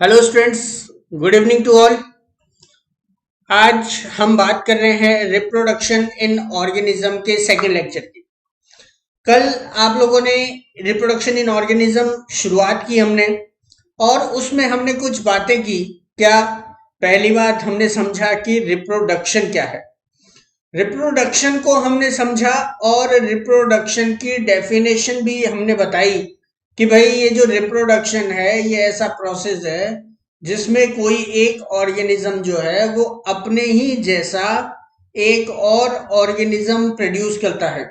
Hello students, good evening to all. आज हम बात कर रहे हैं रिप्रोडक्शन इन ऑर्गेनिज्म के सेकेंड लेक्चर की। कल आप लोगों ने रिप्रोडक्शन इन ऑर्गेनिज्म शुरुआत की हमने, और उसमें हमने कुछ बातें की। क्या? पहली बात हमने समझा कि रिप्रोडक्शन क्या है, रिप्रोडक्शन को हमने समझा, और रिप्रोडक्शन की डेफिनेशन भी हमने बताई कि भाई ये जो रिप्रोडक्शन है ये ऐसा प्रोसेस है जिसमें कोई एक ऑर्गेनिज्म जो है वो अपने ही जैसा एक और ऑर्गेनिज्म प्रोड्यूस करता है,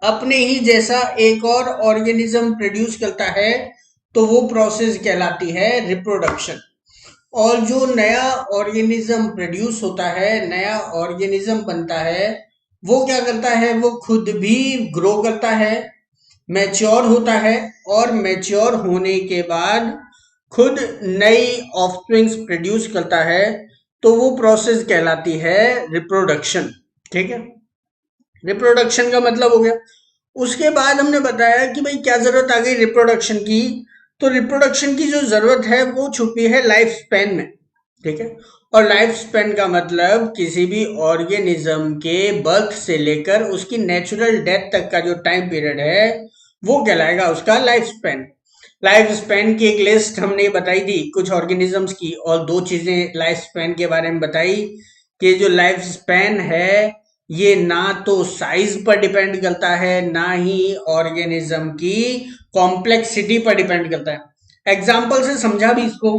अपने ही जैसा एक और ऑर्गेनिज्म प्रोड्यूस करता है, तो वो प्रोसेस कहलाती है रिप्रोडक्शन। और जो नया ऑर्गेनिज्म प्रोड्यूस होता है, नया ऑर्गेनिज्म बनता है, वो क्या करता है, वो खुद भी ग्रो करता है, मैच्योर होता है, और मैच्योर होने के बाद खुद नई ऑफस्प्रिंग्स प्रोड्यूस करता है, तो वो प्रोसेस कहलाती है रिप्रोडक्शन। ठीक है, रिप्रोडक्शन का मतलब हो गया। उसके बाद हमने बताया कि भाई क्या जरूरत आ गई रिप्रोडक्शन की, तो रिप्रोडक्शन की जो जरूरत है वो छुपी है लाइफ स्पैन में। ठीक है, और लाइफ स्पैन का मतलब किसी भी ऑर्गेनिज्म के बर्थ से लेकर उसकी नेचुरल डेथ तक का जो टाइम पीरियड है वो कहलाएगा उसका लाइफ स्पैन। लाइफ स्पैन की एक लिस्ट हमने बताई थी कुछ ऑर्गेनिजम्स की, और दो चीजें लाइफ स्पैन के बारे में बताई कि जो लाइफ स्पैन है ये ना तो साइज पर डिपेंड करता है, ना ही ऑर्गेनिज्म की कॉम्प्लेक्सिटी पर डिपेंड करता है। एग्जाम्पल से समझा भी इसको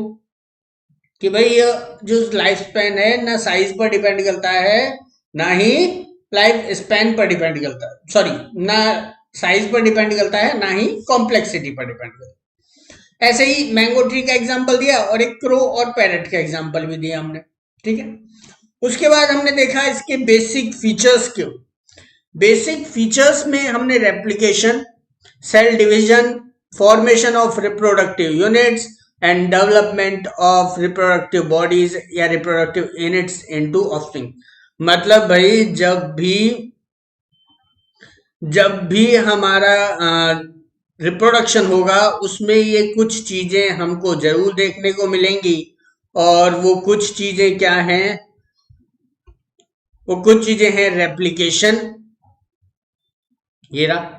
कि भाई ये जो लाइफ स्पैन है ना साइज पर डिपेंड करता है, ना ही लाइफ स्पैन पर डिपेंड करता है, सॉरी, ना साइज पर डिपेंड करता है, ना ही कॉम्प्लेक्सिटी पर डिपेंड करता है। ऐसे ही मैंगो ट्री का एग्जांपल दिया, और एक क्रो और पैरट का एग्जांपल भी दिया हमने। ठीक है, उसके बाद हमने देखा इसके बेसिक फीचर्स क्यों। बेसिक फीचर्स में हमने replication, cell division, formation of reproductive units and development of reproductive bodies या रिप्रोडक्टिव यूनिट्स इनटू ऑफस्प्रिंग। मतलब भाई जब भी हमारा रिप्रोडक्शन होगा उसमें ये कुछ चीजें हमको जरूर देखने को मिलेंगी, और वो कुछ चीजें क्या हैं, वो कुछ चीजें हैं रेप्लिकेशन, ये रहा।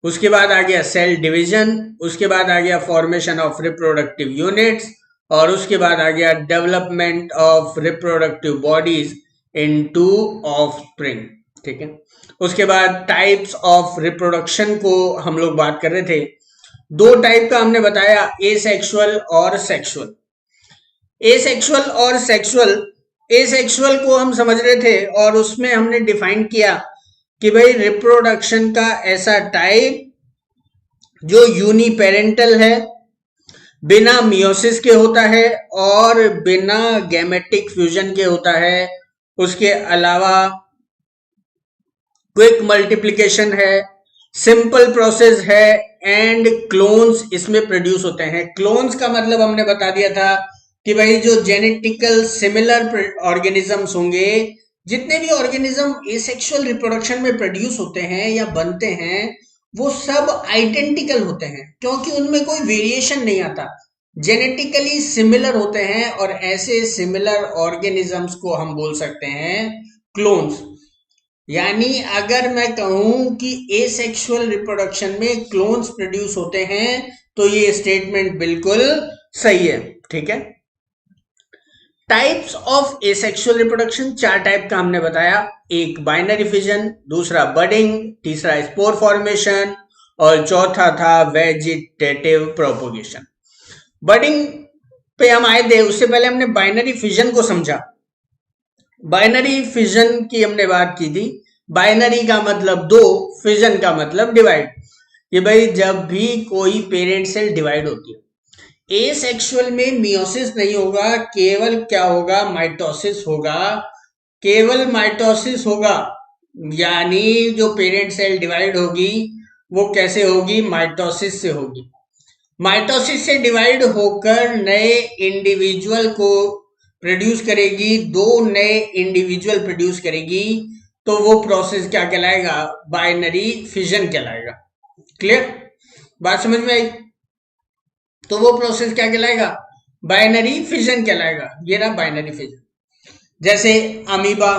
उसके बाद आ गया सेल डिवीजन, उसके बाद आ गया फॉर्मेशन ऑफ रिप्रोडक्टिव यूनिट्स, और उसके बाद आ गया development of reproductive bodies into offspring. ठीक है, उसके बाद टाइप्स ऑफ रिप्रोडक्शन को हम लोग बात कर रहे थे। दो टाइप का हमने बताया, एसेक्सुअल और सेक्सुअल। एसेक्सुअल और सेक्सुअल, एसेक्सुअल को हम समझ रहे थे और उसमें हमने डिफाइन किया कि भाई रिप्रोडक्शन का ऐसा टाइप जो यूनिपेरेंटल है, बिना मियोसिस के होता है और बिना गैमेटिक फ्यूजन के होता है। उसके अलावा क्विक मल्टीप्लिकेशन है, सिंपल प्रोसेस है, एंड क्लोन्स इसमें प्रोड्यूस होते हैं। क्लोन्स का मतलब हमने बता दिया था कि भाई जो जेनेटिकल सिमिलर ऑर्गेनिजम्स होंगे, जितने भी ऑर्गेनिज्म एसेक्सुअल रिप्रोडक्शन में प्रोड्यूस होते हैं या बनते हैं, वो सब आइडेंटिकल होते हैं क्योंकि उनमें कोई वेरिएशन नहीं आता, जेनेटिकली सिमिलर होते हैं, और ऐसे सिमिलर ऑर्गेनिजम्स को हम बोल सकते हैं क्लोन्स। यानी अगर मैं कहूं कि एसेक्सुअल रिप्रोडक्शन में क्लोन्स प्रोड्यूस होते हैं तो ये स्टेटमेंट बिल्कुल सही है। ठीक है, टाइप्स ऑफ एसेक्सुअल रिप्रोडक्शन चार टाइप का हमने बताया। एक बाइनरी फिजन, दूसरा बडिंग, तीसरा स्पोर फॉर्मेशन, और चौथा था वेजिटेटिव प्रोपोगेशन। बडिंग पे हम आए थे, उससे पहले हमने बाइनरी फिजन को समझा। बाइनरी फिजन की हमने बात की थी। बाइनरी का मतलब दो, फिजन का मतलब डिवाइड। ये भाई जब भी कोई पेरेंट सेल डिवाइड होती है, एसेक्सुअल में मियोसिस नहीं होगा, केवल क्या होगा, माइटोसिस होगा, केवल माइटोसिस होगा। यानी जो पेरेंट सेल डिवाइड होगी वो कैसे होगी, माइटोसिस से होगी। माइटोसिस से डिवाइड होकर नए इंडिविजुअल को प्रोड्यूस करेगी, दो नए इंडिविजुअल प्रोड्यूस करेगी, तो वो प्रोसेस क्या कहलाएगा, बाइनरी फिजन कहलाएगा। क्लियर, बात समझ में आई? तो वो प्रोसेस क्या कहलाएगा? बाइनरी फिजन कहलाएगा। ये रहा बाइनरी फिजन। जैसे अमीबा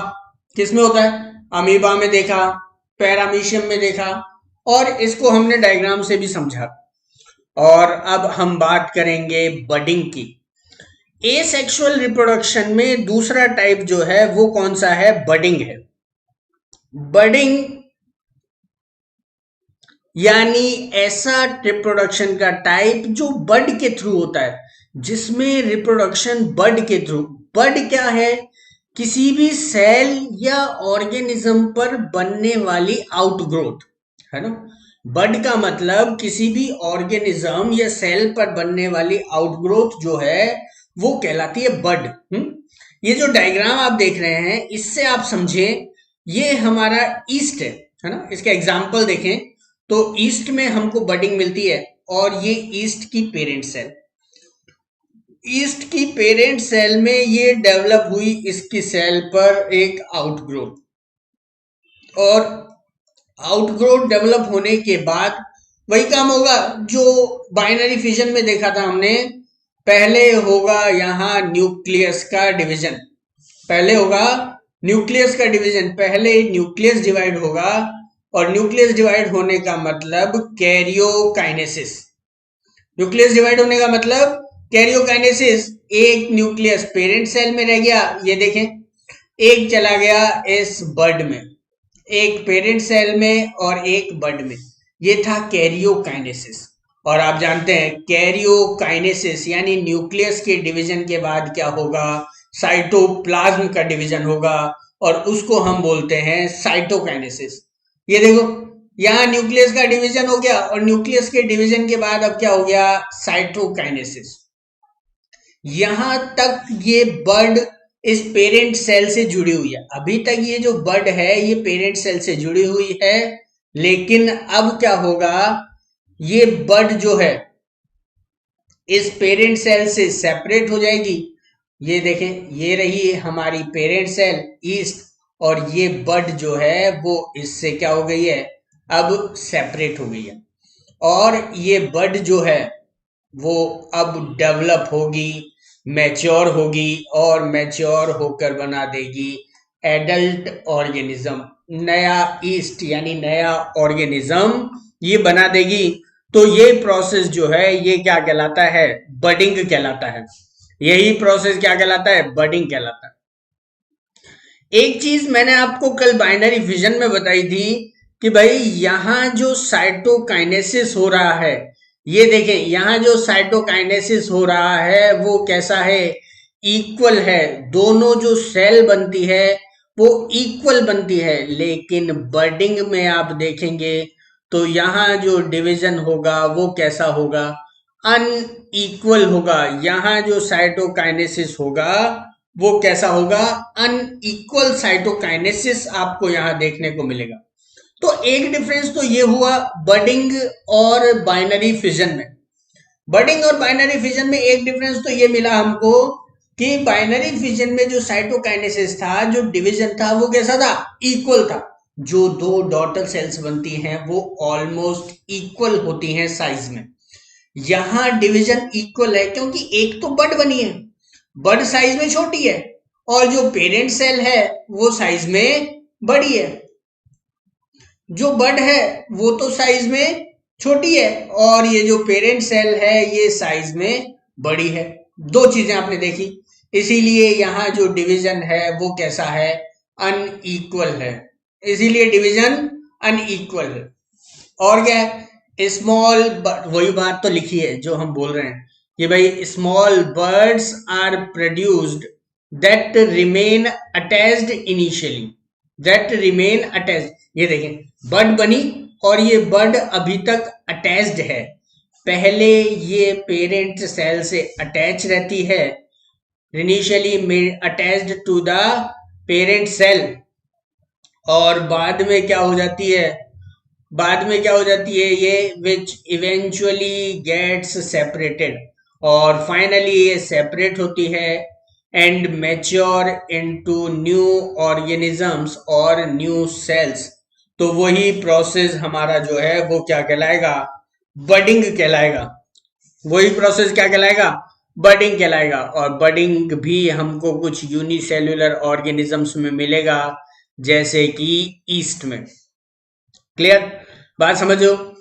किसमें होता है? अमीबा में देखा, पैरामीशियम में देखा, और इसको हमने डायग्राम से भी समझा। और अब हम बात करेंगे बडिंग की। एसेक्सुअल रिप्रोडक्शन में दूसरा टाइप जो है वो कौन सा है? बडिंग है। बडिंग यानी ऐसा रिप्रोडक्शन का टाइप जो बड के थ्रू होता है, जिसमें रिप्रोडक्शन बड के थ्रू। बड क्या है? किसी भी सेल या ऑर्गेनिज्म पर बनने वाली आउटग्रोथ, है ना। बड का मतलब किसी भी ऑर्गेनिज्म या सेल पर बनने वाली आउटग्रोथ जो है वो कहलाती है बड। ये जो डायग्राम आप देख रहे हैं इससे आप समझें, ये हमारा ईस्ट है ना। इसका एग्जाम्पल देखें तो ईस्ट में हमको बडिंग मिलती है, और ये ईस्ट की पेरेंट सेल। ईस्ट की पेरेंट सेल में ये डेवलप हुई इसकी सेल पर एक आउटग्रोथ, और आउटग्रोथ डेवलप होने के बाद वही काम होगा जो बाइनरी फिजन में देखा था हमने। पहले होगा यहाँ न्यूक्लियस का डिवीजन। पहले होगा न्यूक्लियस का डिवीजन, पहले न्यूक्लियस डिवाइड होगा, और न्यूक्लियस डिवाइड होने का मतलब कैरियोकाइनेसिस। न्यूक्लियस डिवाइड होने का मतलब कैरियोकाइनेसिस। एक न्यूक्लियस पेरेंट सेल में रह गया, ये देखें, एक चला गया इस बड में, एक पेरेंट सेल में और एक बड में। ये था कैरियोकाइनेसिस। और आप जानते हैं कैरियोकाइनेसिस यानी न्यूक्लियस के डिवीजन के बाद क्या होगा? साइटोप्लाज्म का डिवीजन होगा, और उसको हम बोलते हैं साइटोकाइनेसिस। ये देखो, यहाँ न्यूक्लियस का डिवीजन हो गया, और न्यूक्लियस के डिवीजन के बाद अब क्या हो गया? साइटोकाइनेसिस। यहां तक ये बर्ड इस पेरेंट सेल से जुड़ी हुई है। अभी तक ये जो बर्ड है ये पेरेंट सेल से जुड़ी हुई है, लेकिन अब क्या होगा? ये बर्ड जो है इस पेरेंट सेल से सेपरेट हो जाएगी। ये देखें, ये रही हमारी पेरेंट सेल ईस्ट, और ये बर्ड जो है वो इससे क्या हो गई है? अब सेपरेट हो गई है। और ये बर्ड जो है वो अब डेवलप होगी, मैच्योर होगी, और मैच्योर होकर बना देगी एडल्ट ऑर्गेनिज्म। नया ईस्ट यानी नया ऑर्गेनिज्म ये बना देगी। तो ये प्रोसेस जो है ये क्या कहलाता है? बडिंग कहलाता है। यही प्रोसेस क्या कहलाता है? बडिंग कहलाता है। एक चीज मैंने आपको कल बाइनरी फिजन में बताई थी कि भाई यहां जो साइटोकाइनेसिस हो रहा है, ये देखें, यहां जो साइटोकाइनेसिस हो रहा है वो कैसा है? इक्वल है। दोनों जो सेल बनती है वो इक्वल बनती है। लेकिन बडिंग में आप देखेंगे तो यहां जो डिवीजन होगा वो कैसा होगा? अनइक्वल होगा। यहां जो साइटोकाइनेसिस होगा वो कैसा होगा? अनइक्वल साइटोकाइनेसिस आपको यहां देखने को मिलेगा। तो एक डिफरेंस तो ये हुआ बडिंग और बाइनरी फिजन में। बडिंग और बाइनरी फिजन में एक डिफरेंस तो ये मिला हमको कि बाइनरी फिजन में जो साइटोकाइनेसिस था, जो डिवीजन था, वो कैसा था? इक्वल था। जो दो डॉटर सेल्स बनती हैं वो ऑलमोस्ट इक्वल होती हैं साइज में। यहां डिवीजन इक्वल है क्योंकि एक तो बड बनी है, बड साइज में छोटी है, और जो पेरेंट सेल है वो साइज में बड़ी है। जो बड है वो तो साइज में छोटी है, और ये जो पेरेंट सेल है ये साइज में बड़ी है। दो चीजें आपने देखी, इसीलिए यहां जो डिवीजन है वो कैसा है? अनइक्वल है। इसीलिए डिवीजन अनइक्वल है। और क्या है? स्मॉल, वही बात तो लिखी है जो हम बोल रहे हैं कि भाई small birds are produced that remain attached initially, that remain attached. ये देखें, बर्ड बनी और ये बर्ड अभी तक अटैच्ड है। पहले ये पेरेंट सेल से अटैच रहती है, initially attached to the parent cell, और बाद में क्या हो जाती है? बाद में क्या हो जाती है? ये विच इवेंचुअली गेट्स सेपरेटेड, और फाइनली ये सेपरेट होती है and mature into new organisms और न्यू सेल्स। तो वही प्रोसेस हमारा जो है वो क्या कहलाएगा? बडिंग कहलाएगा। वही प्रोसेस क्या कहलाएगा, बडिंग कहलाएगा। और बडिंग भी हमको कुछ यूनिसेल्युलर ऑर्गेनिजम्स में मिलेगा, जैसे कि ईस्ट में। क्लियर, बात समझो।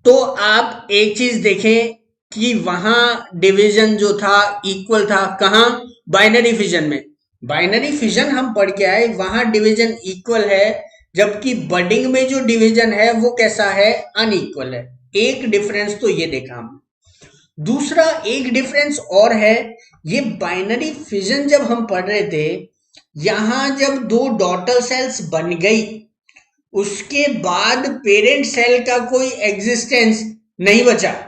तो आप एक चीज देखें कि वहां डिवीजन जो था इक्वल था, कहां, बाइनरी फिजन में। बाइनरी फिजन हम पढ़ के आए, वहां डिवीजन इक्वल है, जबकि बडिंग में जो डिवीजन है वो कैसा है, अनइक्वल है। एक डिफरेंस तो ये देखा हम। दूसरा एक डिफरेंस और है, ये बाइनरी फिजन जब हम पढ़ रहे थे, यहां जब दो डॉटर सेल्स बन गई, उसके बाद पेरेंट सेल का कोई एग्जिस्टेंस नहीं बचा।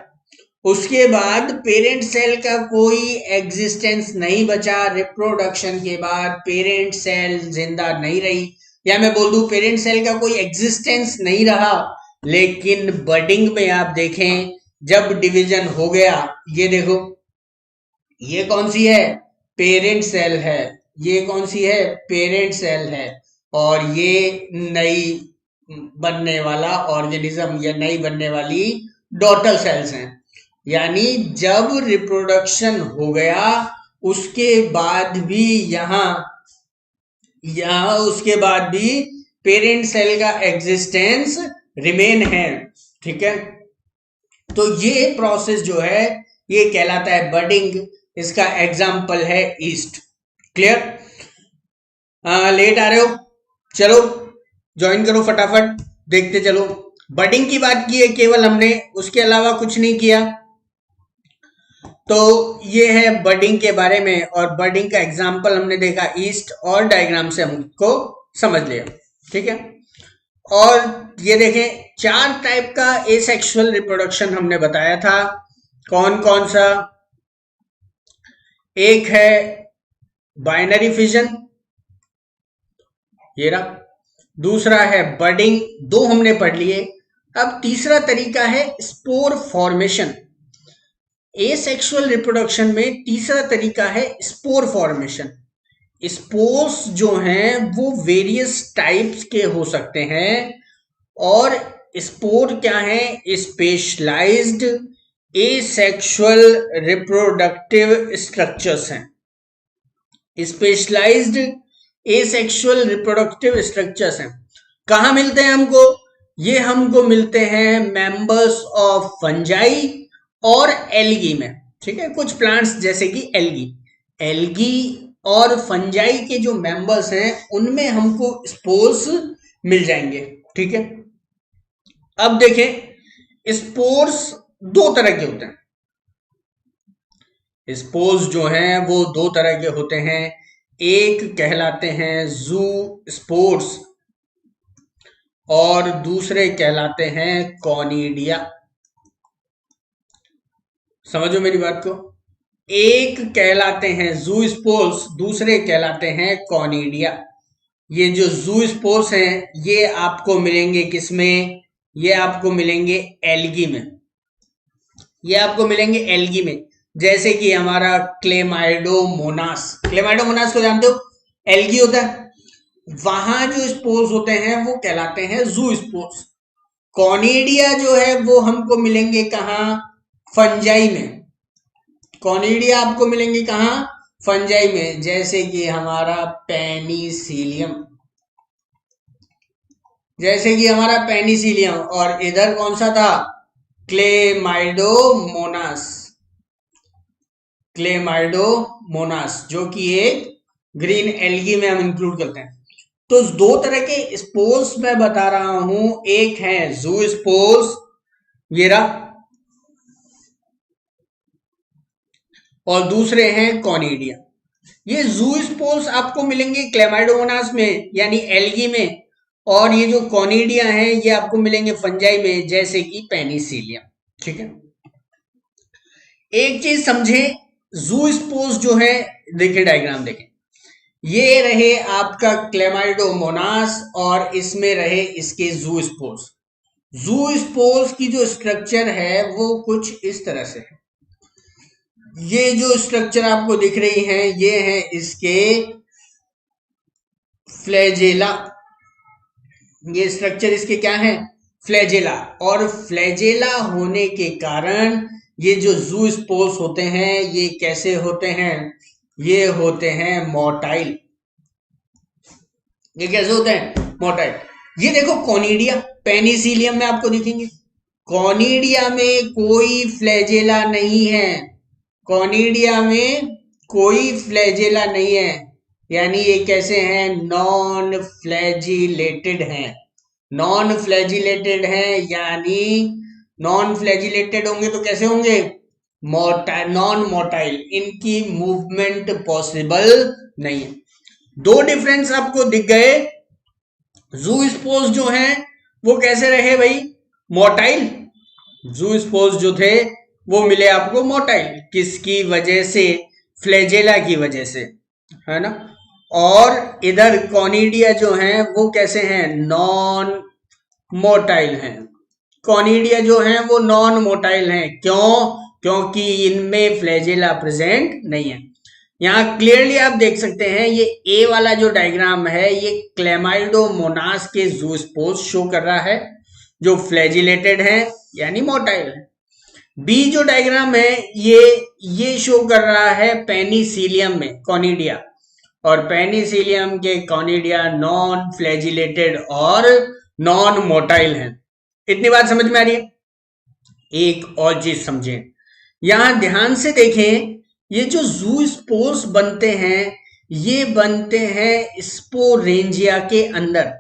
उसके बाद पेरेंट सेल का कोई एग्जिस्टेंस नहीं बचा, रिप्रोडक्शन के बाद पेरेंट सेल जिंदा नहीं रही, या मैं बोल दूं पेरेंट सेल का कोई एग्जिस्टेंस नहीं रहा। लेकिन बडिंग में आप देखें, जब डिवीजन हो गया, ये देखो, ये कौन सी है, पेरेंट सेल है। ये कौन सी है, पेरेंट सेल है। और ये नई बनने वाला ऑर्गेनिज्म या नई बनने वाली डॉटर सेल्स हैं। यानी जब रिप्रोडक्शन हो गया, उसके बाद भी यहां यहां उसके बाद भी पेरेंट सेल का एग्जिस्टेंस रिमेन है। ठीक है, तो ये प्रोसेस जो है ये कहलाता है बडिंग। इसका एग्जाम्पल है ईस्ट। क्लियर, लेट आ रहे हो, चलो ज्वाइन करो फटाफट, देखते चलो। बडिंग की बात की है केवल हमने, उसके अलावा कुछ नहीं किया। तो ये है बडिंग के बारे में, और बडिंग का एग्जाम्पल हमने देखा ईस्ट, और डायग्राम से हमको समझ लिया। ठीक है, और ये देखें, चार टाइप का एसेक्सुअल रिप्रोडक्शन हमने बताया था। कौन कौन सा, एक है बाइनरी फिजन, ये रहा। दूसरा है बडिंग, दो हमने पढ़ लिए। अब तीसरा तरीका है स्पोर फॉर्मेशन। एसेक्सुअल रिप्रोडक्शन में तीसरा तरीका है स्पोर फॉर्मेशन। स्पोर्स जो हैं वो वेरियस टाइप्स के हो सकते हैं, और स्पोर क्या है, स्पेशलाइज्ड एसेक्सुअल रिप्रोडक्टिव स्ट्रक्चर्स हैं। स्पेशलाइज्ड एसेक्सुअल रिप्रोडक्टिव स्ट्रक्चर्स हैं। कहां मिलते हैं हमको, ये हमको मिलते हैं मेंबर्स ऑफ फंजाई और एल्गी में। ठीक है, कुछ प्लांट्स जैसे कि एल्गी, एल्गी और फंजाई के जो मेंबर्स हैं उनमें हमको स्पोर्स मिल जाएंगे। ठीक है, अब देखें, स्पोर्स दो तरह के होते हैं। स्पोर्स जो हैं वो दो तरह के होते हैं। एक कहलाते हैं जू स्पोर्स, और दूसरे कहलाते हैं कॉनिडिया। समझो मेरी बात को, एक कहलाते हैं जू स्पोर्स, दूसरे कहलाते हैं कॉनिडिया। ये जो जू स्पोर्स हैं ये आपको मिलेंगे किसमें, ये आपको मिलेंगे एल्गी में। ये आपको मिलेंगे एल्गी में, जैसे कि हमारा क्लेमाइडोमोनास। क्लेमाइडोमोनास को जानते हो, एल्गी होता है। वहां जो स्पोर्स होते हैं वो कहलाते हैं जू स्पोर्स। कॉनिडिया जो है वो हमको मिलेंगे कहां, फंजाई में। कॉनिडिया आपको मिलेंगे कहां, फंजाई में, जैसे कि हमारा पेनिसिलियम, जैसे कि हमारा पेनिसिलियम। और इधर कौन सा था, क्लेमाइडोमोनास। क्लेमाइडोमोनास जो कि एक ग्रीन एल्गी में हम इंक्लूड करते हैं। तो दो तरह के स्पोर्स मैं बता रहा हूं, एक है जू स्पोर्स, ये रहा, और दूसरे हैं कॉनिडिया। ये जू स्पोर्स आपको मिलेंगे क्लेमाइडोमोनास में यानी एल्गी में, और ये जो कॉनिडिया हैं ये आपको मिलेंगे फंजाई में, जैसे कि पेनिसिलियम। ठीक है, एक चीज समझे, जू स्पोर्स जो है, देखिए डायग्राम देखें, ये रहे आपका क्लेमाइडोमोनास और इसमें रहे इसके जू स्पोर्स। जू स्पोर्स की जो स्ट्रक्चर है वो कुछ इस तरह से है। ये जो स्ट्रक्चर आपको दिख रही है ये है इसके फ्लैजेला। ये स्ट्रक्चर इसके क्या है, फ्लैजेला। और फ्लैजेला होने के कारण ये जो जू स्पोर्स होते हैं ये कैसे होते हैं? ये होते हैं मोटाइल। ये कैसे होते हैं? मोटाइल। ये देखो कॉनिडिया, पेनिसिलियम में आपको दिखेंगे। कॉनिडिया में कोई फ्लैजेला नहीं है। कॉनिडिया में कोई फ्लैजेला नहीं है, यानी ये कैसे हैं? नॉन फ्लैजिलेटेड हैं। नॉन फ्लैजिलेटेड हैं, यानी नॉन फ्लैजिलेटेड होंगे तो कैसे होंगे? Motile, non motile. इनकी मूवमेंट पॉसिबल नहीं है। दो डिफरेंस आपको दिख गए। जू स्पोर्स जो हैं वो कैसे रहे भाई? मोटाइल। जू स्पोर्स जो थे वो मिले आपको मोटाइल। किसकी वजह से? फ्लैजेला की वजह से, है ना। और इधर कॉनिडिया जो हैं वो कैसे हैं? नॉन मोटाइल हैं। कॉनिडिया जो हैं वो नॉन मोटाइल हैं। क्यों? क्योंकि इनमें फ्लैजेला प्रेजेंट नहीं है। यहाँ क्लियरली आप देख सकते हैं, ये ए वाला जो डायग्राम है ये क्लेमाइडोमोनास के जूस्पोर्स शो कर रहा है जो फ्लैजिलेटेड है यानी मोटाइल है। बी जो डायग्राम है ये शो कर रहा है पेनिसिलियम में कॉनिडिया, और पेनिसिलियम के कॉनिडिया नॉन फ्लैजिलेटेड और नॉन मोटाइल हैं। इतनी बात समझ में आ रही है? एक और चीज समझें, यहां ध्यान से देखें, ये जो जू स्पोर्स बनते हैं ये बनते हैं स्पोरेंजिया के अंदर।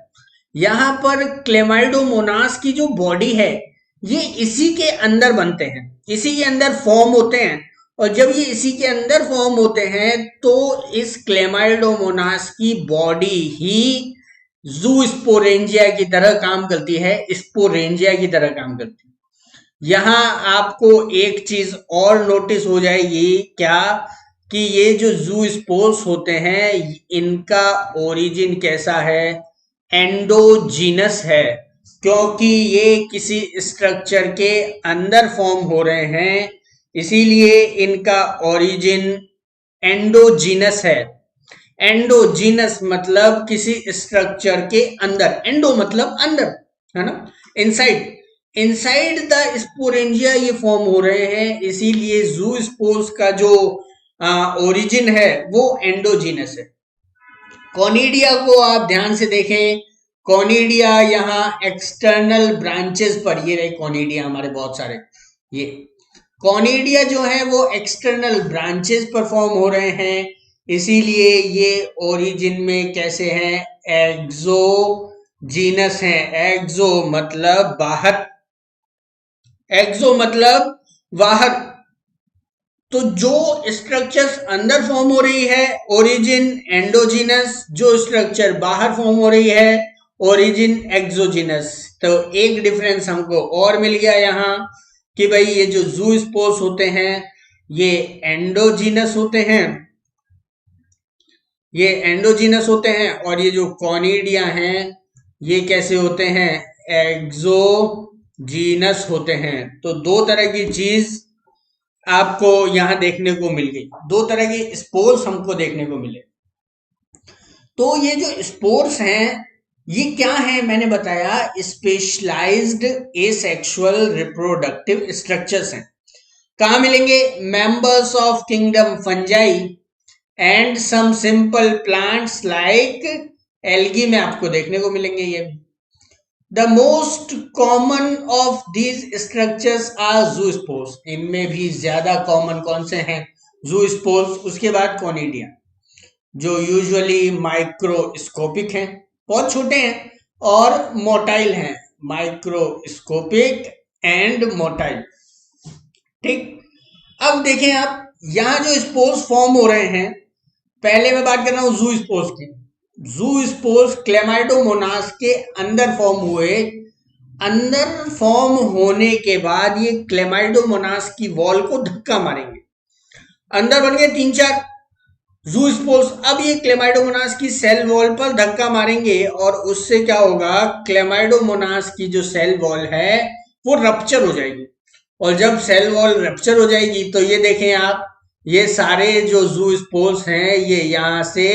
यहां पर क्लेमाइडोमोनास की जो बॉडी है ये इसी के अंदर बनते हैं, इसी के अंदर फॉर्म होते हैं। और जब ये इसी के अंदर फॉर्म होते हैं तो इस क्लेमाइडोमोनास की बॉडी ही जू स्पोरेंजिया की तरह काम करती है, स्पोरेंजिया की तरह काम करती है। यहां आपको एक चीज और नोटिस हो जाएगी, क्या? कि ये जो जू स्पोर्स होते हैं इनका ओरिजिन कैसा है? एंडोजीनस है, क्योंकि ये किसी स्ट्रक्चर के अंदर फॉर्म हो रहे हैं, इसीलिए इनका ओरिजिन एंडोजीनस है। एंडोजीनस मतलब किसी स्ट्रक्चर के अंदर, एंडो मतलब अंदर, है ना, इनसाइड। इनसाइड द स्पोरेंजिया ये फॉर्म हो रहे हैं, इसीलिए जू स्पोर्स का जो ओरिजिन है वो एंडोजीनस है। कॉनिडिया को आप ध्यान से देखें, कॉनिडिया यहाँ एक्सटर्नल ब्रांचेस पर, ये रहे कॉनिडिया हमारे बहुत सारे, ये कॉनिडिया जो है वो एक्सटर्नल ब्रांचेस पर फॉर्म हो रहे हैं, इसीलिए ये ओरिजिन में कैसे हैं? एक्सोजीनस हैं। एक्सो मतलब बाहर, एक्सो मतलब बाहर। तो जो स्ट्रक्चर्स अंदर फॉर्म हो रही है ओरिजिन एंडोजीनस, जो स्ट्रक्चर बाहर फॉर्म हो रही है ओरिजिन एक्सोजीनस। तो एक डिफरेंस हमको और मिल गया यहाँ कि भाई ये जो जू स्पोर्स होते हैं ये एंडोजीनस होते हैं, ये एंडोजीनस होते हैं, और ये जो कॉनिडिया हैं ये कैसे होते हैं? एक्सोजीनस होते हैं। तो दो तरह की चीज आपको यहां देखने को मिल गई, दो तरह के स्पोर्स हमको देखने को मिले। तो ये जो स्पोर्स हैं ये क्या है? मैंने बताया स्पेशलाइज्ड एसेक्सुअल रिप्रोडक्टिव स्ट्रक्चर्स हैं। कहां मिलेंगे? Members of kingdom fungi and some simple plants like algae में आपको देखने को मिलेंगे ये। The most common of these structures are zoospores. इनमें भी ज्यादा कॉमन कौन से हैं? जूस्पोर्स। उसके बाद कॉनिडिया जो यूजुअली माइक्रोस्कोपिक हैं, बहुत छोटे हैं, और मोटाइल हैं, माइक्रोस्कोपिक एंड मोटाइल। ठीक, अब देखें आप यहां जो स्पोर्स फॉर्म हो रहे हैं, पहले मैं बात कर रहा हूं जू स्पोर्स की। जू स्पोर्स क्लेमाइडोमोनास के अंदर फॉर्म हुए, अंदर फॉर्म होने के बाद ये क्लेमाइडोमोनास की वॉल को धक्का मारेंगे, अंदर बन गए 3-4 जू स्पोर्स। अब ये क्लेमाइडोमोनास की सेल वॉल पर धक्का मारेंगे और उससे क्या होगा? क्लेमाइडोमोनास की जो सेल वॉल है वो रप्चर हो जाएगी, और जब सेल वॉल रप्चर हो जाएगी तो ये देखें आप, ये सारे जो जू स्पोर्स हैं ये यहां से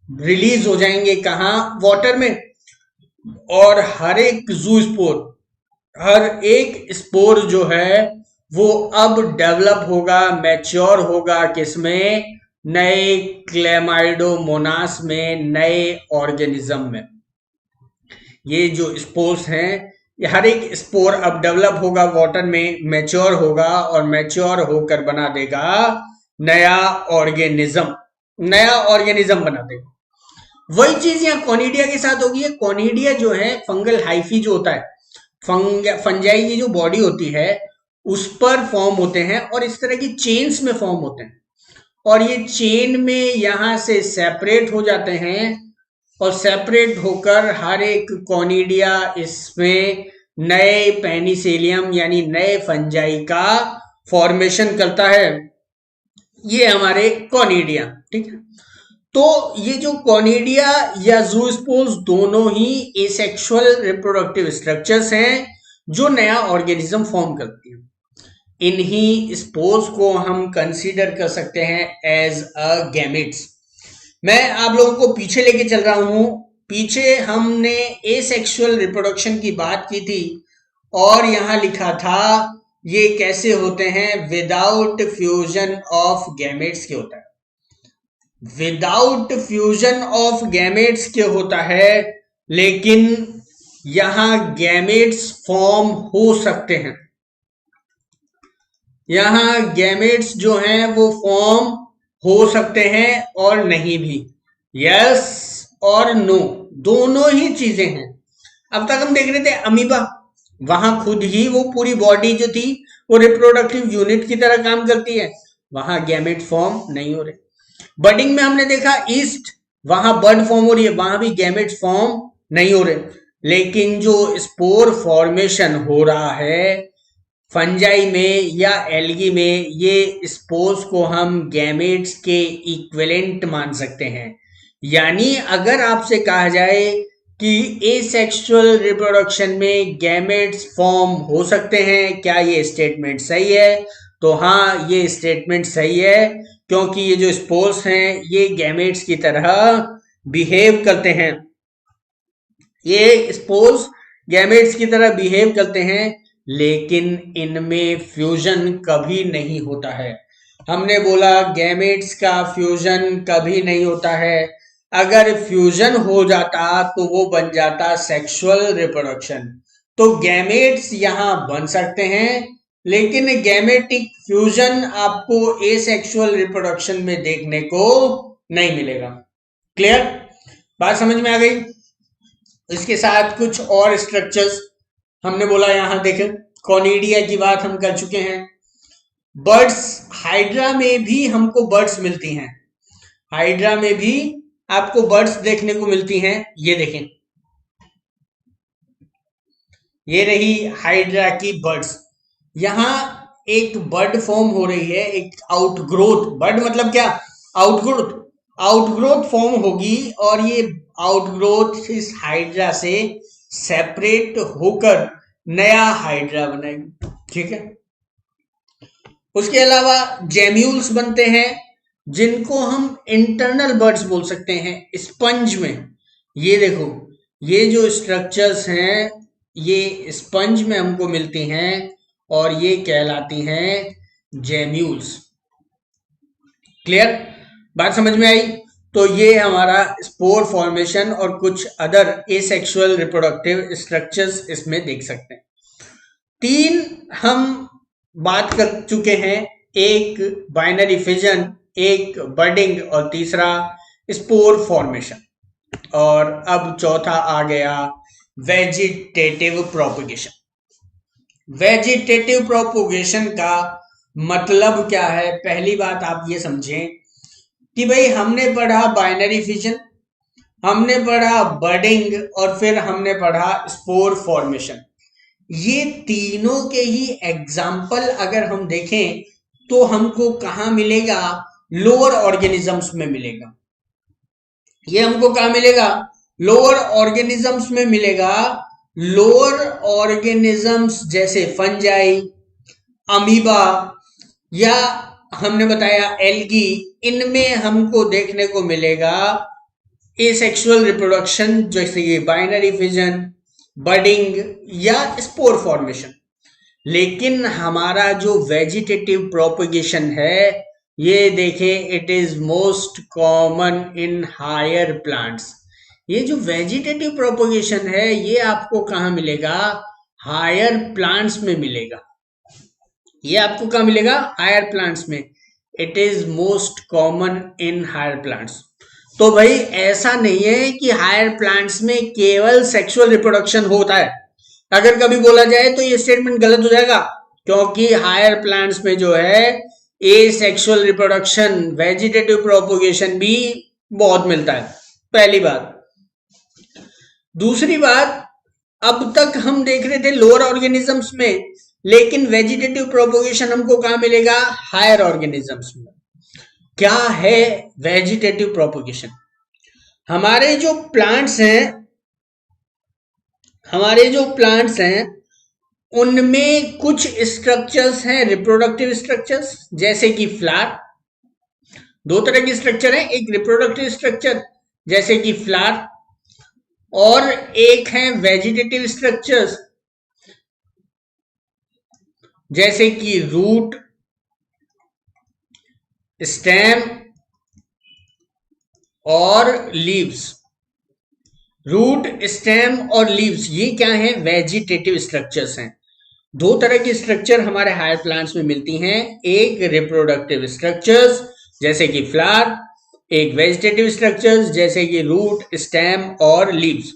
रिलीज हो जाएंगे, कहां? वाटर में। और हर एक जू स्पोर, हर एक स्पोर जो है वो अब डेवलप होगा, मैच्योर होगा किसमें? नए क्लेमाइडोमोनास में, नए ऑर्गेनिज्म में। ये जो स्पोर्स हैं, ये हर एक स्पोर अब डेवलप होगा वाटर में, मैच्योर होगा और मैच्योर होकर बना देगा नया ऑर्गेनिज्म, नया ऑर्गेनिज्म बना देगा। वही चीज यहाँ कॉनिडिया के साथ होगी। कॉनिडिया जो है फंगल हाइफी जो होता है, फंजाई की जो बॉडी होती है उस पर फॉर्म होते हैं और इस तरह की चेन्स में फॉर्म होते हैं और ये चेन में यहां से सेपरेट हो जाते हैं और सेपरेट होकर हर एक कॉनिडिया इसमें नए पेनिसिलियम यानी नए फंजाई का फॉर्मेशन करता है। ये हमारे कॉनिडिया, ठीक है। तो ये जो कॉनिडिया या जूस्पोर्स दोनों ही एसेक्सुअल रिप्रोडक्टिव स्ट्रक्चर्स हैं जो नया ऑर्गेनिज्म फॉर्म करती हैं। इन्हीं स्पोर्स को हम कंसीडर कर सकते हैं एज अ गैमेट्स। मैं आप लोगों को पीछे लेके चल रहा हूं। पीछे हमने एसेक्सुअल रिप्रोडक्शन की बात की थी और यहां लिखा था ये कैसे होते हैं? विदाउट फ्यूजन ऑफ गैमेट्स के होता है, विदाउट फ्यूजन ऑफ गैमेट्स के होता है। लेकिन यहां गैमेट्स फॉर्म हो सकते हैं, यहां गैमेट्स जो हैं वो फॉर्म हो सकते हैं और नहीं भी। यस और नो दोनों ही चीजें हैं। अब तक हम देख रहे थे अमीबा, वहां खुद ही वो पूरी बॉडी जो थी वो रिप्रोडक्टिव यूनिट की तरह काम करती है, वहां गैमेट फॉर्म नहीं हो रहे। बडिंग में हमने देखा ईस्ट, वहां बर्ड फॉर्म हो रही है, वहां भी गैमेट फॉर्म नहीं हो रहे। लेकिन जो स्पोर फॉर्मेशन हो रहा है फंजाई में या एल्गी में, ये स्पोर्स को हम गैमेट्स के इक्विवेलेंट मान सकते हैं। यानी अगर आपसे कहा जाए कि एसेक्सुअल रिप्रोडक्शन में गैमेट्स फॉर्म हो सकते हैं, क्या ये स्टेटमेंट सही है? तो हाँ, ये स्टेटमेंट सही है, क्योंकि ये जो स्पोर्स हैं ये गैमेट्स की तरह बिहेव करते हैं। ये स्पोर्स गैमेट्स की तरह बिहेव करते हैं, लेकिन इनमें फ्यूजन कभी नहीं होता है। हमने बोला गैमेट्स का फ्यूजन कभी नहीं होता है। अगर फ्यूजन हो जाता तो वो बन जाता सेक्सुअल रिप्रोडक्शन। तो गैमेट्स यहां बन सकते हैं, लेकिन गैमेटिक फ्यूजन आपको एसेक्सुअल रिप्रोडक्शन में देखने को नहीं मिलेगा। क्लियर? बात समझ में आ गई? इसके साथ कुछ और स्ट्रक्चर्स हमने बोला, यहां देखें कॉनिडिया की बात हम कर चुके हैं। बर्ड्स, हाइड्रा में भी हमको बर्ड्स मिलती हैं, हाइड्रा में भी आपको बर्ड्स देखने को मिलती हैं। ये देखें, ये रही हाइड्रा की बर्ड्स। यहां एक बर्ड फॉर्म हो रही है, एक आउटग्रोथ। बर्ड मतलब क्या? आउटग्रोथ। आउटग्रोथ फॉर्म होगी और ये आउटग्रोथ इस हाइड्रा से सेपरेट होकर नया हाइड्रा बनाएगी, ठीक है। उसके अलावा जेम्यूल्स बनते हैं जिनको हम इंटरनल बर्ड्स बोल सकते हैं स्पंज में। ये देखो, ये जो स्ट्रक्चर्स हैं ये स्पंज में हमको मिलती हैं और ये कहलाती हैं जेम्यूल्स। क्लियर? बात समझ में आई? तो ये हमारा स्पोर फॉर्मेशन और कुछ अदर एसेक्सुअल रिप्रोडक्टिव स्ट्रक्चर्स इसमें देख सकते हैं। तीन हम बात कर चुके हैं, एक बाइनरी फिजन, एक बडिंग और तीसरा स्पोर फॉर्मेशन। और अब चौथा आ गया वेजिटेटिव प्रोपगेशन। वेजिटेटिव प्रोपगेशन का मतलब क्या है? पहली बात आप ये समझें कि भाई हमने पढ़ा बाइनरी फिजन, हमने पढ़ा बडिंग और फिर हमने पढ़ा स्पोर फॉर्मेशन। ये तीनों के ही एग्जाम्पल अगर हम देखें तो हमको कहां मिलेगा? लोअर ऑर्गेनिजम्स में मिलेगा। ये हमको कहां मिलेगा? लोअर ऑर्गेनिजम्स में मिलेगा। लोअर ऑर्गेनिजम्स जैसे फंजाई, अमीबा या हमने बताया एल्गी, इनमें हमको देखने को मिलेगा एसेक्सुअल रिप्रोडक्शन, जैसे ये बाइनरी फिजन, बडिंग या स्पोर फॉर्मेशन। लेकिन हमारा जो वेजिटेटिव प्रोपगेशन है, ये देखें, it is most common in higher plants. ये जो वेजिटेटिव प्रोपगेशन है ये आपको कहाँ मिलेगा? हायर प्लांट्स में मिलेगा। ये आपको कहाँ मिलेगा? हायर प्लांट्स में। It is most common in higher plants. तो भाई ऐसा नहीं है कि हायर प्लांट्स में केवल सेक्सुअल रिप्रोडक्शन होता है। अगर कभी बोला जाए तो ये स्टेटमेंट गलत हो जाएगा, क्योंकि हायर प्लांट्स में जो है ए सेक्सुअल रिप्रोडक्शन, वेजिटेटिव प्रोपोगेशन भी बहुत मिलता है। पहली बात। दूसरी बात, अब तक हम देख रहे थे लोअर ऑर्गेनिजम्स में, लेकिन वेजिटेटिव प्रोपोगेशन हमको कहां मिलेगा? हायर ऑर्गेनिजम्स में। क्या है वेजिटेटिव प्रोपोगेशन? हमारे जो प्लांट्स हैं उनमें कुछ स्ट्रक्चर्स हैं रिप्रोडक्टिव स्ट्रक्चर्स, जैसे कि फ्लावर। दो तरह के स्ट्रक्चर हैं, एक रिप्रोडक्टिव स्ट्रक्चर जैसे कि फ्लावर, और एक है वेजिटेटिव स्ट्रक्चर्स जैसे कि रूट, स्टेम और लीव्स। रूट, स्टेम और लीव्स ये क्या है? वेजिटेटिव स्ट्रक्चर्स हैं। दो तरह की स्ट्रक्चर हमारे हायर प्लांट्स में मिलती हैं, एक रिप्रोडक्टिव स्ट्रक्चर्स जैसे कि फ्लावर, एक वेजिटेटिव स्ट्रक्चर्स जैसे कि रूट, स्टेम और लीव्स।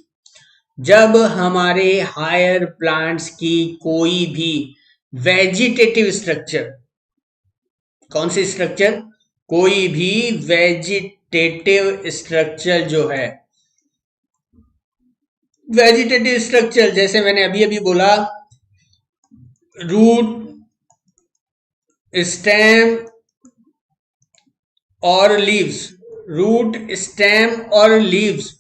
जब हमारे हायर प्लांट्स की कोई भी वेजिटेटिव स्ट्रक्चर, कौन सी स्ट्रक्चर? कोई भी वेजिटेटिव स्ट्रक्चर जो है, वेजिटेटिव स्ट्रक्चर जैसे मैंने अभी अभी बोला, रूट, स्टेम और लीव्स। रूट, स्टेम और लीव्स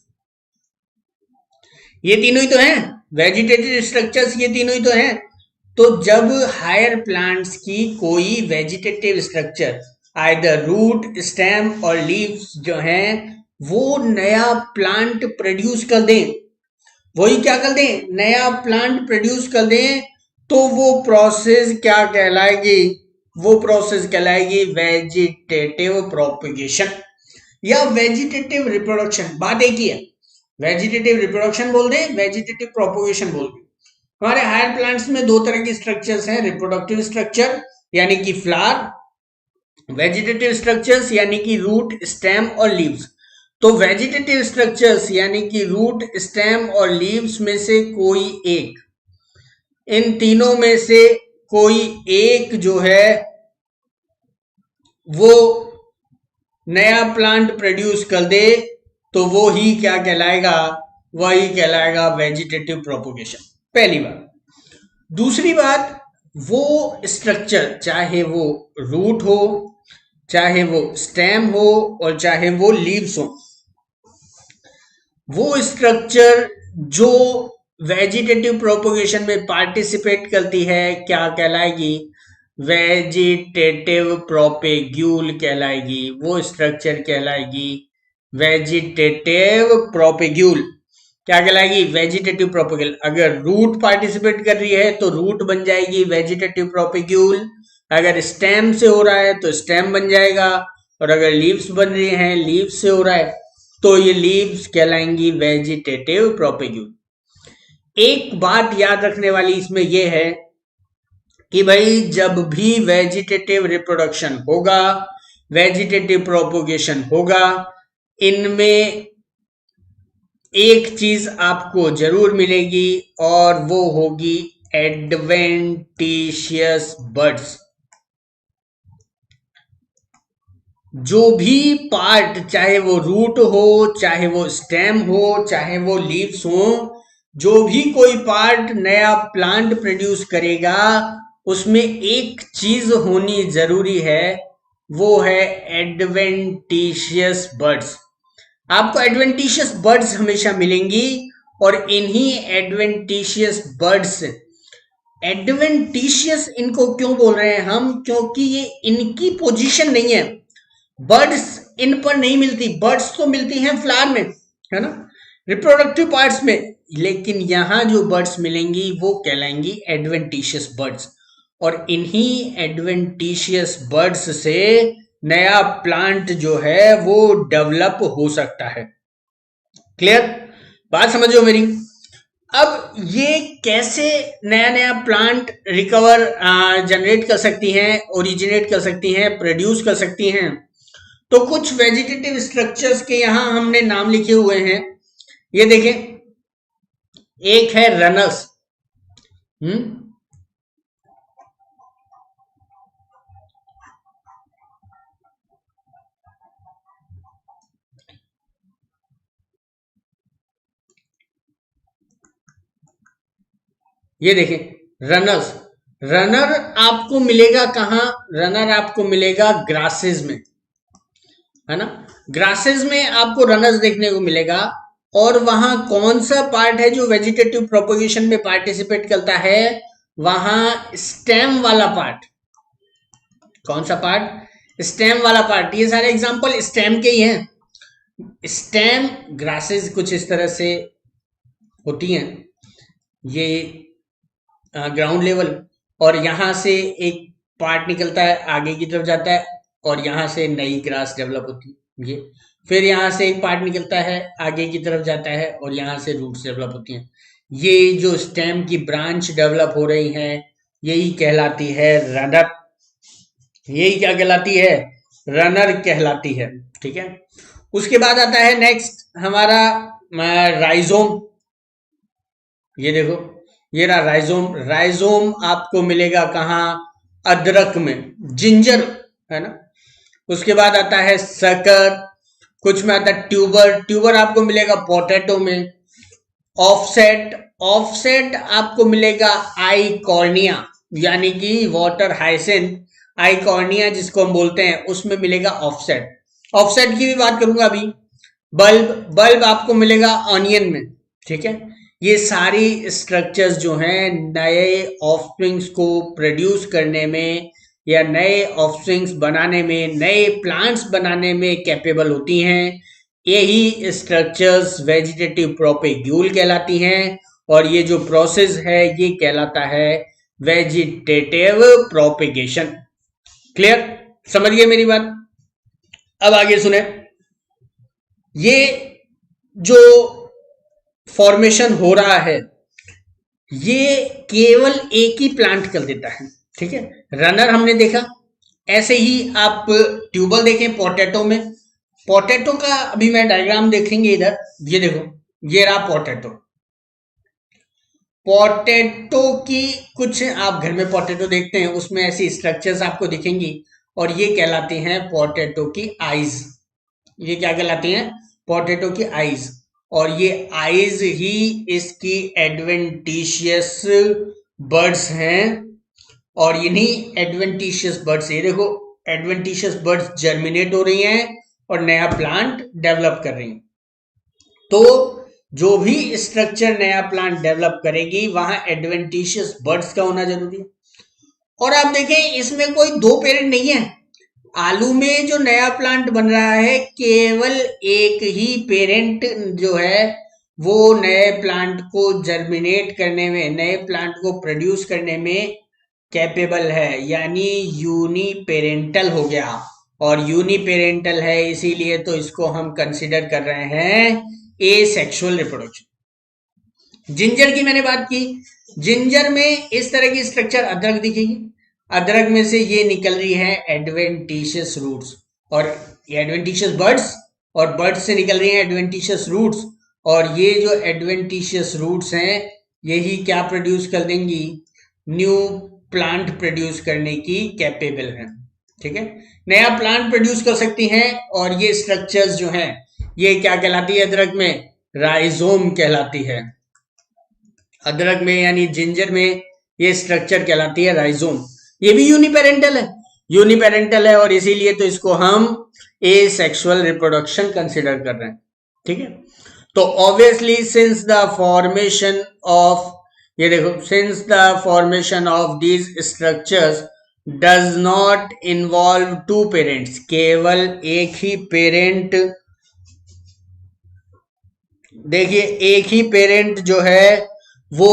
ये तीनों ही तो हैं वेजिटेटिव स्ट्रक्चर्स, ये तीनों ही तो हैं। तो जब हायर प्लांट्स की कोई vegetative structure, either root, stem और लीव्स जो हैं, वो नया प्लांट प्रोड्यूस कर दें, वही क्या कर दें? नया प्लांट प्रोड्यूस कर दें, तो वो प्रोसेस क्या कहलाएगी? वो प्रोसेस कहलाएगी वेजिटेटिव प्रोपगेशन या वेजिटेटिव रिप्रोडक्शन। बात एक ही है, वेजिटेटिव रिप्रोडक्शन बोल दें, वेजिटेटिव प्रोपगेशन बोल दें। हमारे हायर प्लांट्स में दो तरह के स्ट्रक्चर्स हैं, रिप्रोडक्टिव स्ट्रक्चर यानी कि फ्लावर, वेजिटेटिव स्ट्रक्चर्स यानी कि रूट, स्टेम और लीव्स। तो वेजिटेटिव स्ट्रक्चर्स यानी कि रूट, स्टेम और लीव्स में से कोई एक, इन तीनों में से कोई एक जो है वो नया प्लांट प्रोड्यूस कर दे, तो वो ही क्या कहलाएगा? वही कहलाएगा वेजिटेटिव प्रोपगेशन। पहली बात। दूसरी बात, वो स्ट्रक्चर, चाहे वो रूट हो, चाहे वो स्टेम हो और चाहे वो लीव्स हो, वो स्ट्रक्चर जो वेजिटेटिव प्रोपगेशन में पार्टिसिपेट करती है क्या कहलाएगी? वेजिटेटिव प्रोपेग्यूल कहलाएगी। वो स्ट्रक्चर कहलाएगी वेजिटेटिव प्रोपेग्यूल। क्या कहलाएगी? Vegetative propagule. अगर रूट पार्टिसिपेट कर रही है तो रूट बन जाएगी वेजिटेटिव प्रोपेग्यूल, अगर स्टेम से हो रहा है तो स्टेम बन जाएगा, और अगर लीव्स बन रही हैं, लीव्स से हो रहा है तो ये लीव्स कहलाएंगी वेजिटेटिव प्रोपेग्यूल। एक बात याद रखने वाली इसमें यह है कि भाई जब भी वेजिटेटिव रिप्रोडक्शन होगा, वेजिटेटिव प्रोपोगेशन होगा, इनमें एक चीज आपको जरूर मिलेगी और वो होगी एडवेंटिशियस बड्स। जो भी पार्ट, चाहे वो रूट हो, चाहे वो स्टेम हो, चाहे वो लीव्स हो, जो भी कोई पार्ट नया प्लांट प्रोड्यूस करेगा, उसमें एक चीज होनी जरूरी है, वो है एडवेंटिशियस बड्स। आपको एडवेंटिशियस बड्स हमेशा मिलेंगी, और इन्हीं एडवेंटिशियस बड्स, एडवेंटिशियस इनको क्यों बोल रहे हैं हम? क्योंकि ये इनकी पोजीशन नहीं है, बर्ड्स इन पर नहीं मिलती। बर्ड्स तो मिलती हैं फ्लावर में, है ना, रिप्रोडक्टिव पार्ट्स में, लेकिन यहां जो बर्ड्स मिलेंगी वो कहलाएंगी एडवेंटिशियस बर्ड्स। और इन्हीं एडवेंटिशियस बर्ड्स से नया प्लांट जो है वो डेवलप हो सकता है। क्लियर? बात समझो मेरी। अब ये कैसे नया नया प्लांट रिकवर जनरेट कर सकती हैं, ओरिजिनेट कर सकती हैं, प्रोड्यूस कर सकती हैं? तो कुछ वेजिटेटिव स्ट्रक्चर्स के यहां हमने नाम लिखे हुए हैं। ये देखें, एक है रनर्स। ये देखें रनर्स। रनर आपको मिलेगा कहां? रनर आपको मिलेगा ग्रासेस में, है ना। ग्रासेस में आपको रनर्स देखने को मिलेगा। और वहां कौन सा पार्ट है जो वेजिटेटिव प्रोपोगेशन में पार्टिसिपेट करता है? वहां स्टेम वाला पार्ट। कौन सा पार्ट? स्टेम वाला पार्ट। ये सारे एग्जांपल स्टेम के ही हैं। स्टेम ग्रासेस कुछ इस तरह से होती हैं, ये ग्राउंड लेवल, और यहां से एक पार्ट निकलता है, आगे की तरफ जाता है, और यहां से नई ग्रास डेवलप होती है। ये फिर यहां से एक पार्ट निकलता है, आगे की तरफ जाता है, और यहां से रूट्स डेवलप होती हैं। ये जो स्टेम की ब्रांच डेवलप हो रही हैं, यही कहलाती है रनर। यही क्या कहलाती है? रनर कहलाती है। ठीक है। उसके बाद आता है नेक्स्ट हमारा राइजोम। ये देखो, ये रहा राइजोम। राइजोम आपको मिलेगा कहाँ? अदरक में, जिंजर, है ना। उसके बाद आता है सकर, कुछ में आता है ट्यूबर। ट्यूबर आपको मिलेगा पोटैटो में। ऑफसेट, ऑफसेट आपको मिलेगा आइकॉर्निया, यानी कि वाटर हाइसिंथ, आइकॉर्निया जिसको हम बोलते हैं, उसमें मिलेगा ऑफसेट। ऑफसेट की भी बात करूंगा अभी। बल्ब, बल्ब आपको मिलेगा ऑनियन में। ठीक है। ये सारी स्ट्रक्चर्स जो हैं नए ऑफस्प्रिंग्स को प्रोड्यूस करने में या नए ऑफस्प्रिंग्स बनाने में, नए प्लांट्स बनाने में कैपेबल होती हैं। यही स्ट्रक्चर्स वेजिटेटिव प्रोपेग्यूल कहलाती हैं, और ये जो प्रोसेस है ये कहलाता है वेजिटेटिव प्रोपेगेशन। क्लियर? समझ गए मेरी बात? अब आगे सुने। ये जो फॉर्मेशन हो रहा है ये केवल एक ही प्लांट कर देता है। ठीक है। रनर हमने देखा, ऐसे ही आप ट्यूबल देखें पोटैटो में। पोटैटो का अभी मैं डायग्राम देखेंगे इधर। ये देखो, ये रहा पोटैटो। पोटैटो की कुछ आप घर में पोटैटो देखते हैं, उसमें ऐसी स्ट्रक्चर्स आपको दिखेंगी, और ये कहलाती हैं पोटैटो की आईज। ये क्या कहलाती हैं? पोटैटो की आईज। और ये आईज ही इसकी एडवेंटिशियस बर्ड्स हैं। और इन्हीं एडवेंटिशियस बर्ड्स, ये देखो एडवेंटिशियस बर्ड्स जर्मिनेट हो रही हैं और नया प्लांट डेवलप कर रही हैं। तो जो भी स्ट्रक्चर नया प्लांट डेवलप करेगी वहां एडवेंटिशियस बर्ड्स का होना जरूरी है। और आप देखें इसमें कोई दो पेरेंट नहीं है। आलू में जो नया प्लांट बन रहा है केवल एक ही पेरेंट जो है वो नए प्लांट को जर्मिनेट करने में, नए प्लांट को प्रोड्यूस करने में कैपेबल है, यानी यूनिपेरेंटल हो गया। और यूनिपेरेंटल है इसीलिए तो इसको हम कंसिडर कर रहे हैं एसेक्सुअल रिप्रोडक्शन। जिंजर की मैंने बात की। जिंजर में इस तरह की स्ट्रक्चर अदरक दिखेगी। अदरक में से ये निकल रही है एडवेंटिशियस रूट्स, और एडवेंटिशियस बर्ड्स, और बर्ड्स से निकल रही हैं एडवेंटिशियस रूट्स। और ये जो एडवेंटिशियस रूट्स हैं यही क्या प्रोड्यूस कर देंगी? न्यू प्लांट प्रोड्यूस करने की कैपेबल है। ठीक है। नया प्लांट प्रोड्यूस कर सकती हैं। और ये स्ट्रक्चर्स जो हैं ये क्या कहलाती है अदरक में? राइजोम कहलाती है। अदरक में यानी जिंजर में ये स्ट्रक्चर कहलाती है राइजोम। ये भी यूनिपेरेंटल है, यूनिपेरेंटल है, और इसीलिए तो इसको हम एसेक्सुअल रिप्रोडक्शन कंसिडर कर रहे हैं। ठीक है। तो obviously since the formation of, ये देखो, since the formation of these structures does not involve two parents, केवल एक ही पेरेंट, देखिए एक ही पेरेंट जो है वो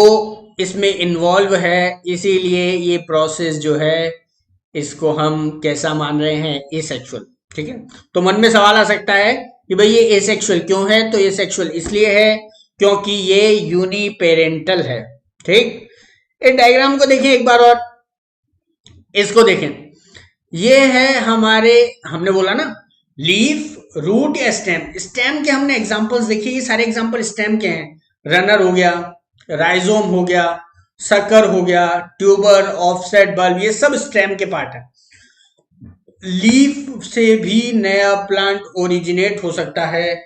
इसमें इन्वॉल्व है, इसीलिए ये प्रोसेस जो है इसको हम कैसा मान रहे हैं, एसेक्सुअल। ठीक है, तो मन में सवाल आ सकता है कि भाई ये एसेक्सुअल क्यों है? तो एसेक्सुअल इसलिए है क्योंकि ये यूनिपेरेंटल है। ठीक, इस डायग्राम को देखें एक बार और, इसको देखें। ये है हमारे, हमने बोला ना लीफ, रूट या स्टेम। स्टेम के हमने एग्जांपल्स देखे, ये सारे एग्जांपल स्टेम के हैं। रनर हो गया, राइजोम हो गया, सकर हो गया, ट्यूबर, ऑफसेट बल्ब, ये सब स्टेम के पार्ट है। लीफ से भी नया प्लांट ओरिजिनेट हो सकता है,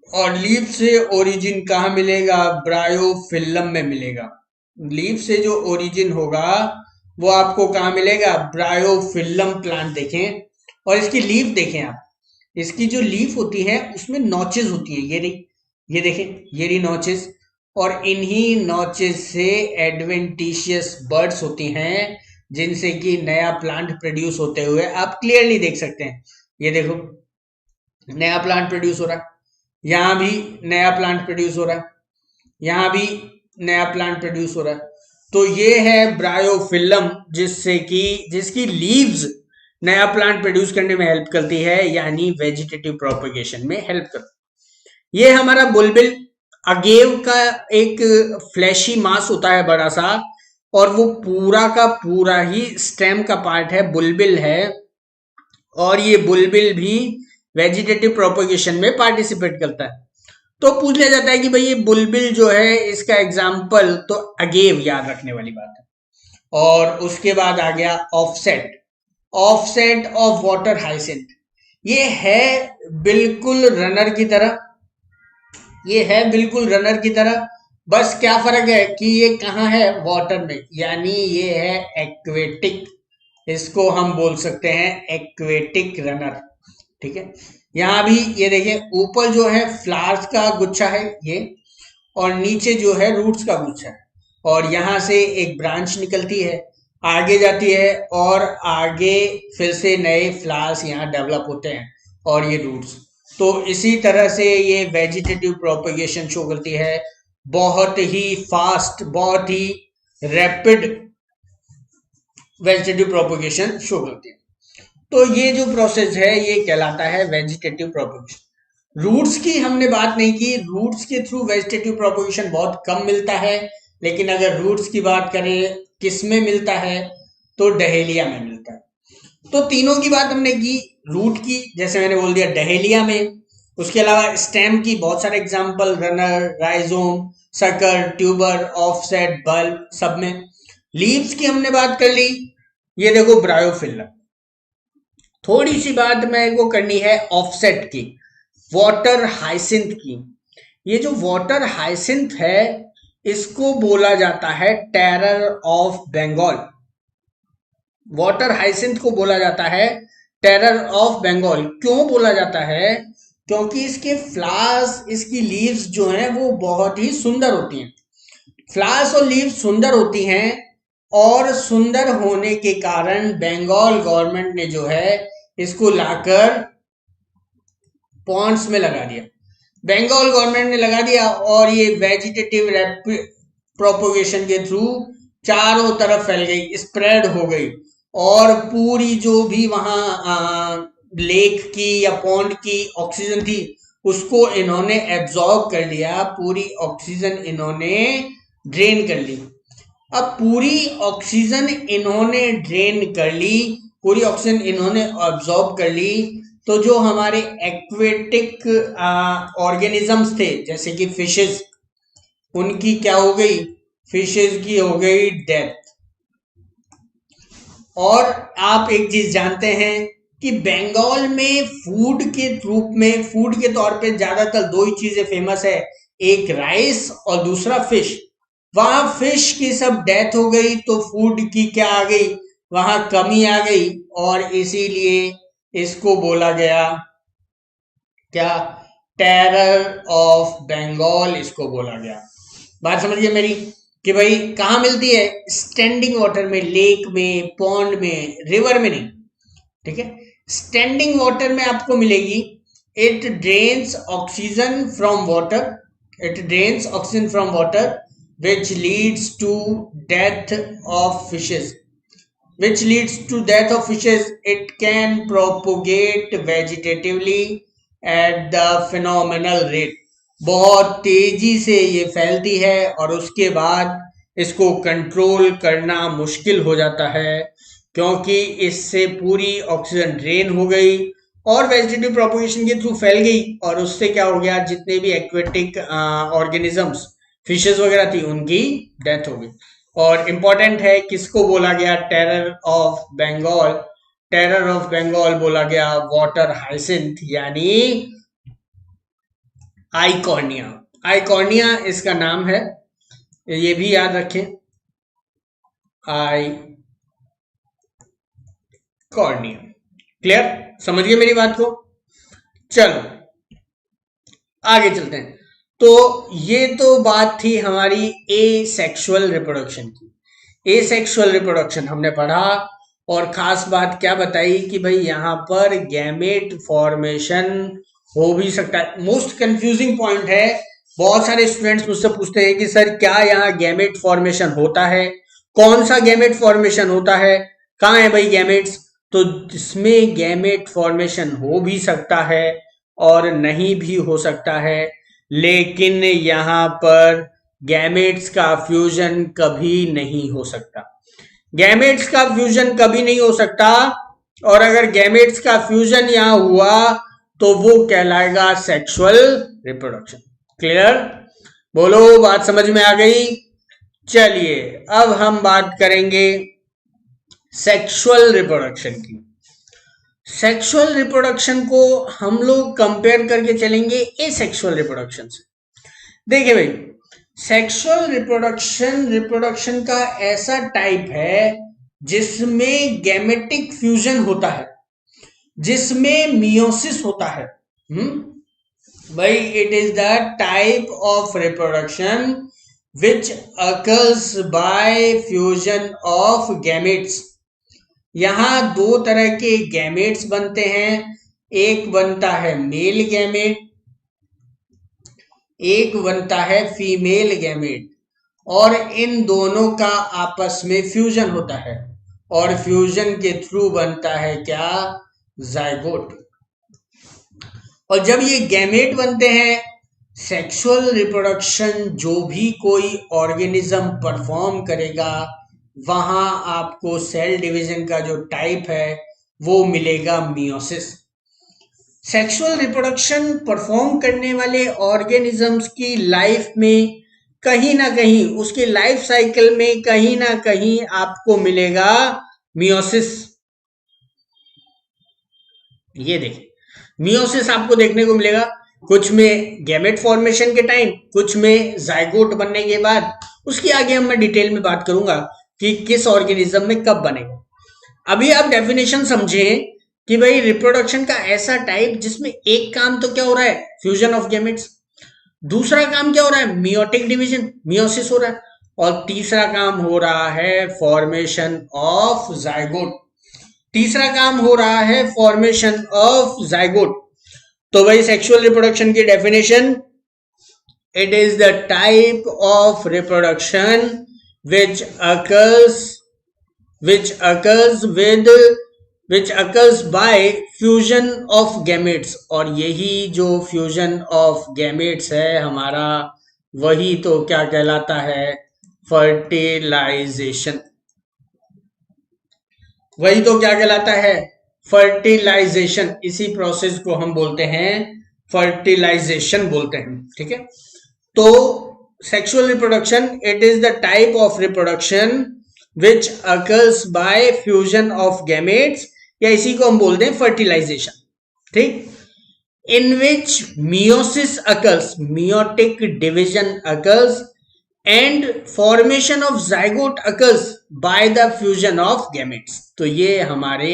और लीफ से ओरिजिन कहाँ मिलेगा? ब्रायोफिल्म में मिलेगा। लीफ से जो ओरिजिन होगा वो आपको कहाँ मिलेगा? Bryophyllum plant. देखें और इसकी लीफ देखें आप, इसकी जो लीफ होती है उसमें नॉचेस होती है, ये रही, ये देखें, ये रही नॉचेस। और इन्हीं नॉचेस से एडवेंटिशियस बर्ड्स होती हैं, जिनसे कि नया प्लांट प्रोड्यूस होते हुए आप क्लियरली देख सकते हैं। ये देखो, नया प्लांट प्रोड्यूस हो रहा है, यहां भी नया प्लांट प्रोड्यूस हो रहा है, यहां भी नया प्लांट प्रोड्यूस हो रहा है। तो ये है ब्रायोफिल्म, जिससे कि जिसकी लीव्स नया प्लांट प्रोड्यूस करने में हेल्प करती है, यानी वेजिटेटिव प्रोपगेशन में हेल्प करती है। ये हमारा बुलबिल, अगेव का एक फ्लैशी मास होता है बड़ा सा, और वो पूरा का पूरा ही स्टेम का पार्ट है, बुलबिल है। और ये बुलबिल भी वेजिटेटिव प्रोपगेशन में पार्टिसिपेट करता है। तो पूछ लिया जाता है कि भाई ये बुलबिल जो है इसका एग्जाम्पल, तो अगेव याद रखने वाली बात है। और उसके बाद आ गया offset, offset of water hyacinth. ये है बिल्कुल रनर की तरह, ये है बिल्कुल रनर की तरह, बस क्या फर्क है कि ये कहाँ है? वाटर में, यानी ये है एक्वेटिक, इसको हम बोल सकते हैं एक्वेटिक रनर। ठीक है, यहां भी ये देखिए, ऊपर जो है फ्लावर्स का गुच्छा है ये, और नीचे जो है रूट्स का गुच्छा है, और यहां से एक ब्रांच निकलती है, आगे जाती है, और आगे फिर से नए फ्लावर्स यहाँ डेवलप होते हैं, और ये रूट्स। तो इसी तरह से ये वेजिटेटिव प्रोपगेशन शो करती है, बहुत ही फास्ट, बहुत ही रैपिड वेजिटेटिव प्रोपगेशन शो करती है। तो ये जो प्रोसेस है ये कहलाता है वेजिटेटिव प्रोपगेशन। रूट्स की हमने बात नहीं की, रूट्स के थ्रू वेजिटेटिव प्रोपगेशन बहुत कम मिलता है, लेकिन अगर रूट्स की बात करें किस में मिलता है, तो डहेलिया में मिलता है। तो तीनों की बात हमने की, रूट की जैसे मैंने बोल दिया डहेलिया में, उसके अलावा स्टेम की बहुत सारे example, runner, rhizome, sucker, tuber, offset, bulb, सब में। लीव्स की हमने बात कर ली, ये देखो ब्रायोफिल्म। थोड़ी सी बात मेरे को करनी है ऑफसेट की, वाटर हाइसिंथ की। ये जो वाटर हाइसिंथ है इसको बोला जाता है terror of Bengal. Water hyacinth को बोला जाता है टेरर ऑफ बंगाल। क्यों बोला जाता है? क्योंकि इसके फ्लावर्स, इसकी लीव्स जो हैं वो बहुत ही सुंदर होती हैं। फ्लावर्स और लीव्स सुंदर होती हैं, और सुंदर होने के कारण बंगाल गवर्नमेंट ने जो है इसको लाकर पॉन्ड्स में लगा दिया। बंगाल गवर्नमेंट ने लगा दिया, और ये वेजिटेटिव प्रोपोगेशन के थ्रू चारों तरफ फैल गई, स्प्रेड हो गई, और पूरी जो भी वहां लेक की या पॉन्ड की ऑक्सीजन थी उसको इन्होंने एब्जॉर्ब कर लिया, पूरी ऑक्सीजन इन्होंने ड्रेन कर ली। अब पूरी ऑक्सीजन इन्होंने ड्रेन कर ली, पूरी ऑक्सीजन इन्होंने ऑब्जॉर्ब कर ली, तो जो हमारे एक्वेटिक ऑर्गेनिजम्स थे जैसे कि फिशेस, उनकी क्या हो गई? फिशेस की हो गई डेथ। और आप एक चीज जानते हैं कि बंगाल में फूड के रूप में, फूड के तौर पे ज्यादातर दो ही चीजें फेमस है, एक राइस और दूसरा फिश। वहां फिश की सब डेथ हो गई, तो फूड की क्या आ गई? वहां कमी आ गई, और इसीलिए इसको बोला गया क्या? टेरर ऑफ बंगाल इसको बोला गया। बात समझिए मेरी कि भाई कहां मिलती है? स्टैंडिंग वाटर में, लेक में, पॉन्ड में, रिवर में नहीं। ठीक है, स्टैंडिंग वाटर में आपको मिलेगी। It drains oxygen from water, it drains oxygen from water, which leads to death of fishes. Which leads to death of fishes. It can propagate vegetatively at the phenomenal rate. बहुत तेजी से ये फैलती है और उसके बाद इसको कंट्रोल करना मुश्किल हो जाता है, क्योंकि इससे पूरी ऑक्सीजन ड्रेन हो गई और वेजिटेटिव प्रोपोगेशन के थ्रू फैल गई, और उससे क्या हो गया, जितने भी एक्वेटिक ऑर्गेनिजम्स फिशेस वगैरह थी उनकी डेथ हो गई। और इम्पोर्टेंट है, किसको बोला गया terror of Bengal? Terror of Bengal बोला गया वाटर हाइसिंथ यानी आइकॉर्निया। आइकॉर्निया इसका नाम है, ये भी याद रखें, आइकॉर्निया। क्लियर? समझ गए मेरी बात को? चलो आगे चलते हैं। तो ये तो बात थी हमारी ए सेक्सुअल रिप्रोडक्शन की। ए सेक्सुअल रिप्रोडक्शन हमने पढ़ा, और खास बात क्या बताई कि भाई यहां पर गैमेट फॉर्मेशन हो भी सकता है। मोस्ट कंफ्यूजिंग पॉइंट है, बहुत सारे स्टूडेंट्स मुझसे पूछते हैं कि सर क्या यहाँ गैमेट फॉर्मेशन होता है, कौन सा गैमेट फॉर्मेशन होता है, कहाँ है भाई गैमेट्स? तो इसमें गैमेट फॉर्मेशन हो भी सकता है और नहीं भी हो सकता है, लेकिन यहां पर गैमेट्स का फ्यूजन कभी नहीं हो सकता। गैमेट्स का फ्यूजन कभी नहीं हो सकता, और अगर गैमेट्स का फ्यूजन यहां हुआ तो वो कहलाएगा सेक्सुअल रिप्रोडक्शन। क्लियर? बोलो, बात समझ में आ गई? चलिए अब हम बात करेंगे सेक्सुअल रिप्रोडक्शन की। सेक्सुअल रिप्रोडक्शन को हम लोग कंपेयर करके चलेंगे एसेक्सुअल रिप्रोडक्शन से। देखिए भाई, सेक्सुअल रिप्रोडक्शन का ऐसा टाइप है जिसमें गैमेटिक फ्यूजन होता है, जिसमें मियोसिस होता है। भाई it is the type of reproduction which occurs by fusion of gametes. यहां दो तरह के गैमेट्स बनते हैं, एक बनता है मेल गैमेट, एक बनता है फीमेल गैमेट, और इन दोनों का आपस में फ्यूजन होता है, और फ्यूजन के थ्रू बनता है क्या? जाइगोट। और जब ये गैमेट बनते हैं, सेक्सुअल रिप्रोडक्शन जो भी कोई ऑर्गेनिज्म परफॉर्म करेगा, वहां आपको सेल डिवीजन का जो टाइप है वो मिलेगा मियोसिस। सेक्सुअल रिप्रोडक्शन परफॉर्म करने वाले ऑर्गेनिजम्स की लाइफ में कहीं ना कहीं, उसके लाइफ साइकिल में कहीं ना कहीं आपको मिलेगा मियोसिस। ये देखिए, मियोसिस आपको देखने को मिलेगा, कुछ में गैमेट फॉर्मेशन के टाइम, कुछ में जाइगोट बनने के बाद। उसकी आगे हम मैं डिटेल में बात करूंगा कि किस ऑर्गेनिज्म में कब बनेगा। अभी आप डेफिनेशन समझें कि भाई रिप्रोडक्शन का ऐसा टाइप जिसमें एक काम तो क्या हो रहा है, फ्यूजन ऑफ गैमेट्स, दूसरा काम क्या हो रहा है, मियोटिक डिवीजन, मियोसिस हो रहा है, और तीसरा काम हो रहा है फॉर्मेशन ऑफ जाइगोट। तीसरा काम हो रहा है फॉर्मेशन ऑफ जाइगोट। तो भाई सेक्सुअल रिप्रोडक्शन की definition, it is the type of reproduction which occurs by fusion of gametes। और यही जो फ्यूजन ऑफ गैमेट्स है हमारा, वही तो क्या कहलाता है, फर्टिलाइजेशन। वही तो क्या कहलाता है, फर्टिलाइजेशन। इसी प्रोसेस को हम बोलते हैं फर्टिलाइजेशन बोलते हैं। ठीक है, तो sexual reproduction, it is the type of reproduction which occurs by fusion of gametes, या इसी को हम बोलते हैं फर्टिलाइजेशन। ठीक, in which meiosis occurs, meiotic division occurs, and formation of zygote occurs by the fusion of gametes. तो ये हमारे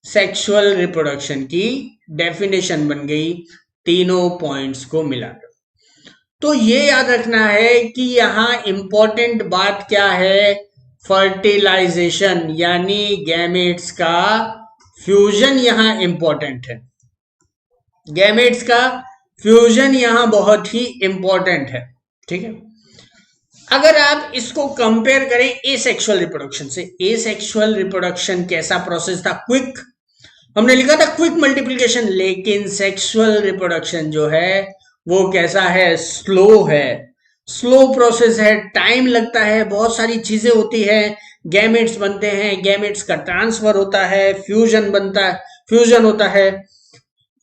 सेक्सुअल रिप्रोडक्शन की डेफिनेशन बन गई, तीनों पॉइंट्स को मिलाकर। तो ये याद रखना है कि यहां इंपॉर्टेंट बात क्या है, फर्टिलाइजेशन यानी गैमेट्स का फ्यूजन यहां इंपॉर्टेंट है। गैमेट्स का फ्यूजन यहां बहुत ही इंपॉर्टेंट है। ठीक है, अगर आप इसको कंपेयर करें एसेक्सुअल रिप्रोडक्शन से, एसेक्सुअल रिप्रोडक्शन कैसा प्रोसेस था? क्विक, हमने लिखा था क्विक मल्टीप्लिकेशन, लेकिन सेक्सुअल रिप्रोडक्शन जो है वो कैसा है? स्लो है, स्लो प्रोसेस है, टाइम लगता है, बहुत सारी चीजें होती है, गैमेट्स बनते हैं, गैमेट्स का ट्रांसफर होता है, फ्यूजन बनता है, फ्यूजन होता है,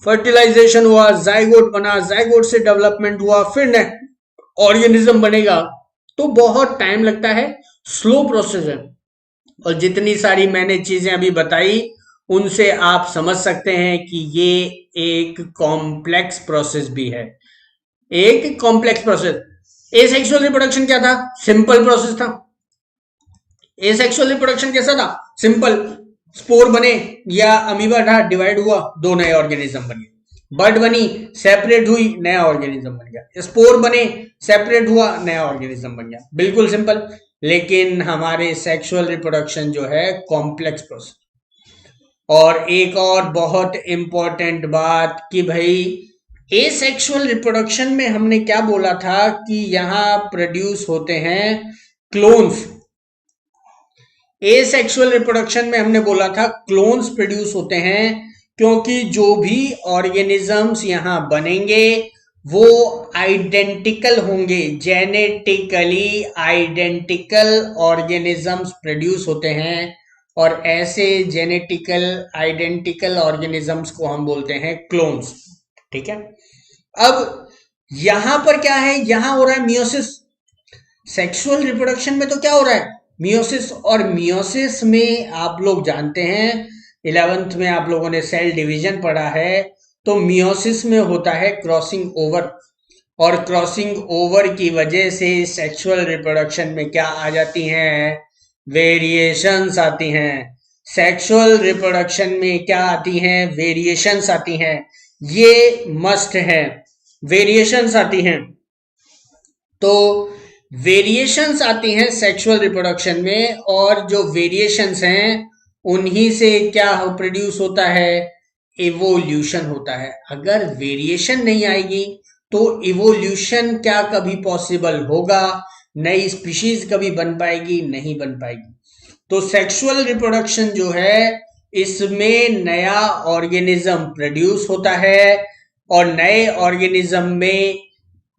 फर्टिलाइजेशन हुआ, जाइगोट बना, जाइगोट से डेवलपमेंट हुआ, फिर ऑर्गेनिज्म बनेगा, तो बहुत टाइम लगता है, स्लो प्रोसेस है। और जितनी सारी मैंने चीजें अभी बताई उनसे आप समझ सकते हैं कि ये एक कॉम्प्लेक्स प्रोसेस भी है, एक कॉम्प्लेक्स प्रोसेस। एसेक्सुअल रिप्रोडक्शन क्या था? सिंपल प्रोसेस था। एसेक्सुअल रिप्रोडक्शन कैसा था? सिंपल, स्पोर बने या अमीबा था, डिवाइड हुआ, दो नए ऑर्गेनिज्म बन गए, बर्ड बनी, सेपरेट हुई, नया ऑर्गेनिज्म बन गया, स्पोर बने, सेपरेट हुआ, नया ऑर्गेनिज्म बन गया, बिल्कुल सिंपल। लेकिन हमारे सेक्सुअल रिप्रोडक्शन जो है कॉम्प्लेक्स प्रोसेस। और एक और बहुत इंपॉर्टेंट बात कि भाई एसेक्सुअल रिप्रोडक्शन में हमने क्या बोला था कि यहां प्रोड्यूस होते हैं क्लोन्स। एसेक्सुअल रिप्रोडक्शन में हमने बोला था क्लोन्स प्रोड्यूस होते हैं, क्योंकि जो भी ऑर्गेनिजम्स यहां बनेंगे वो आइडेंटिकल होंगे, जेनेटिकली आइडेंटिकल ऑर्गेनिजम्स प्रोड्यूस होते हैं, और ऐसे जेनेटिकल आइडेंटिकल ऑर्गेनिजम्स को हम बोलते हैं क्लोन्स। ठीक है, अब यहां पर क्या है? यहां हो रहा है मियोसिस। सेक्सुअल रिप्रोडक्शन में तो क्या हो रहा है? मियोसिस। और मियोसिस में आप लोग जानते हैं, 11th में आप लोगों ने सेल डिवीजन पढ़ा है, तो मियोसिस में होता है क्रॉसिंग ओवर, और क्रॉसिंग ओवर की वजह से सेक्सुअल रिप्रोडक्शन में क्या आ जाती हैं? वेरिएशंस आती हैं। सेक्सुअल रिप्रोडक्शन में क्या आती हैं? वेरिएशंस आती हैं, ये मस्ट है, वेरिएशंस आती हैं। तो वेरिएशंस आती हैं सेक्सुअल रिप्रोडक्शन में, और जो वेरिएशंस हैं उन्हीं से क्या प्रोड्यूस होता है? इवोल्यूशन होता है। अगर वेरिएशन नहीं आएगी तो इवोल्यूशन क्या कभी पॉसिबल होगा? नई स्पीशीज कभी बन पाएगी? नहीं बन पाएगी। तो सेक्सुअल रिप्रोडक्शन जो है इसमें नया ऑर्गेनिज्म प्रोड्यूस होता है, और नए ऑर्गेनिज्म में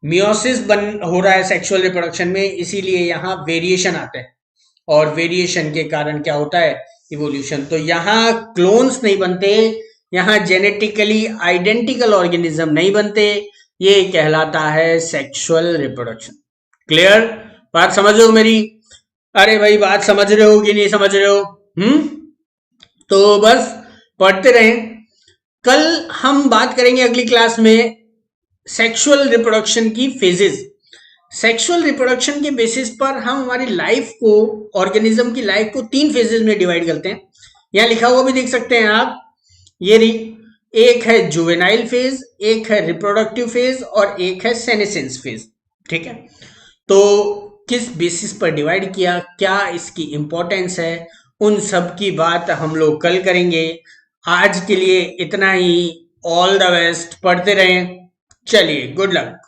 मियोसिस बन हो रहा है सेक्सुअल रिप्रोडक्शन में, इसीलिए यहां वेरिएशन आते हैं, और वेरिएशन के कारण क्या होता है? इवोल्यूशन। तो यहां क्लोन्स नहीं बनते, यहां जेनेटिकली आइडेंटिकल ऑर्गेनिज्म नहीं बनते, ये कहलाता है सेक्सुअल रिप्रोडक्शन। क्लियर? बात समझ रहे हो मेरी? अरे भाई बात समझ रहे हो कि नहीं समझ रहे हो? तो बस पढ़ते रहें। कल हम बात करेंगे अगली क्लास में सेक्सुअल रिप्रोडक्शन की फेजेस। सेक्सुअल रिप्रोडक्शन के बेसिस पर हम हमारी लाइफ को, ऑर्गेनिज्म की लाइफ को 3 फेजेस में डिवाइड करते हैं। यहां लिखा हुआ भी देख सकते हैं आप, ये एक है जुवेनाइल फेज, एक है रिप्रोडक्टिव फेज, और एक है सेनेसेंस फेज। ठीक है, तो किस बेसिस पर डिवाइड किया, क्या इसकी इंपॉर्टेंस है, उन सब की बात हम लोग कल करेंगे। आज के लिए इतना ही। ऑल द बेस्ट, पढ़ते रहें। चलिए, गुड लक।